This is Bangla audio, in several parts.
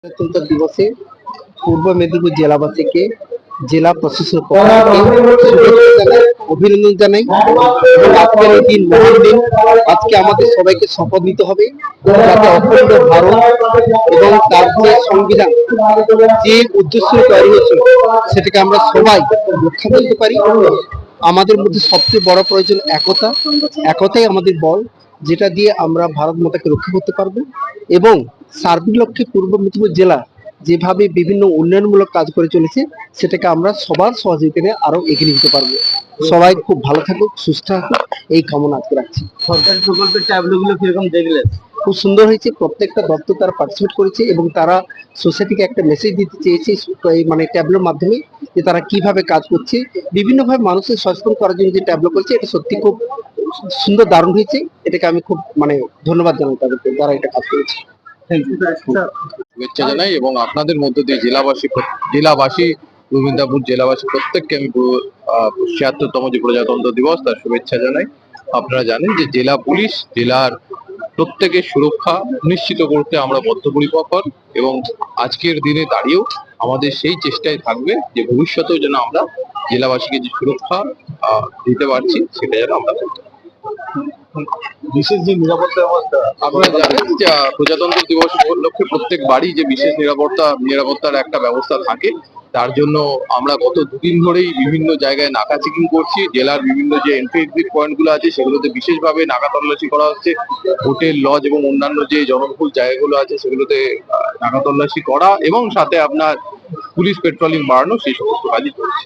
গণতন্ত্র দিবসে পূর্ব মেদিনীপুর জেলাবাসীকে জেলা প্রশাসনের পক্ষ থেকে শুভেচ্ছা জানাই, অভিনন্দন জানাই। এবং আজকের এই দিন, মহান দিন, আজকে আমাদের সবাইকে শপথ নিতে হবে যাতে অখণ্ড ভারত এবং তার যে সংবিধান যে উদ্দেশ্য তৈরি হয়েছিল সেটাকে আমরা সবাই রক্ষা করতে পারি। আমাদের মধ্যে সবচেয়ে বড় প্রয়োজন একতা। একতাই আমাদের বল, যেটা দিয়ে আমরা ভারত মাতাকে রক্ষা করতে পারবো। এবং সার্বিক লক্ষ্যে পূর্ব মেদিনীপুর জেলা যেভাবে বিভিন্ন উন্নয়নমূলক কাজ করে চলেছে সেটাকে আমরা সবার সহযোগিতা নিয়ে আরো এগিয়ে নিতে পারবো। সবাই খুব ভালো থাকুক, সুস্থ থাকুক, এই কামনা আজকে রাখছি। সরকারি প্রকল্পের ট্যাবলোগুলো কিরকম দেখলেন? খুব সুন্দর হয়েছে, প্রত্যেকটা দপ্তর তারা পার্টিসিপেট করেছে এবং তারা সোসাইটিকে একটা মেসেজ দিতে চেয়েছে এই মানে ট্যাবলোর মাধ্যমে, যে তারা কিভাবে কাজ করছে, বিভিন্নভাবে মানুষের সচেতন করার জন্য যে ট্যাবলো করেছে, এটা সত্যি খুব সুন্দর, দারুণ হয়েছে। এটাকে আমি খুব ধন্যবাদ জানাই তাদেরকে যারা এটা কাজ করেছে। শুভেচ্ছা জানাই এবং আপনাদের মধ্য দিয়ে জেলাবাসী গোবিন্দাপুর জেলাবাসী প্রত্যেককে আমি ৭৬তম যে প্রজাতন্ত্র দিবস তার শুভেচ্ছা জানাই। আপনারা জানেন যে জেলা পুলিশ জেলার প্রত্যেকের সুরক্ষা নিশ্চিত করতে আমরা বদ্ধপরিকর এবং আজকের দিনে দাঁড়িয়েও আমাদের সেই চেষ্টায় থাকবে যে ভবিষ্যতেও যেন আমরা জেলাবাসীকে যে সুরক্ষা দিতে পারছি সেটা যেন আমরা করতে পারি। বিশেষ যে নিরাপত্তা ব্যবস্থা আপনারা জানেন যে প্রজাতন্ত্র দিবস উপলক্ষে প্রত্যেক বাড়ি যে বিশেষ নিরাপত্তার একটা ব্যবস্থা থাকে, তার জন্য আমরা গত দুদিন ধরেই বিভিন্ন জায়গায় নাকা চেকিং করছি। জেলার বিভিন্ন যে এন্ট্রি এক্সিট পয়েন্ট গুলো আছে সেগুলোতে বিশেষভাবে নাকা তল্লাশি করা হচ্ছে। হোটেল, লজ এবং অন্যান্য যে জনবহুল জায়গাগুলো আছে সেগুলোতে নাকা তল্লাশি করা এবং সাথে আপনার পুলিশ পেট্রোলিং বাড়ানো, সেই সমস্ত কাজই চলছে।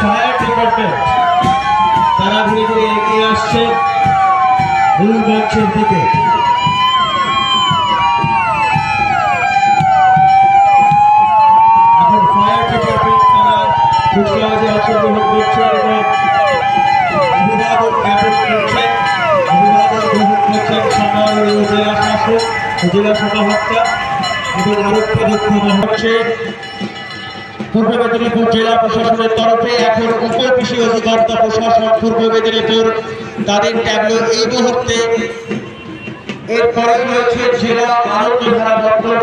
ফায়ার ডিপার্টমেন্ট তারা ধীরে ধীরে এগিয়ে আসছে মূল মঞ্চের দিকে। এখন ফায়ার ডিপার্টমেন্ট তারা কুচকাওয়াজে অংশগ্রহণ করছে এবং অভিবাদন জ্ঞাপন করছেন, অভিবাদন গ্রহণ করছেন সম্মানীয় জেলা শাসক, জেলা সমাহর্তা এবং আরোগ্য হচ্ছে। পূর্ব মেদিনীপুর জেলা প্রশাসনের তরফে এখন উপ কৃষি অধিকর্তা প্রশাসন পূর্ব মেদিনীপুর তাদের ট্যাবলো এই মুহূর্তে এরপরে রয়েছে জেলা আনন্দধারা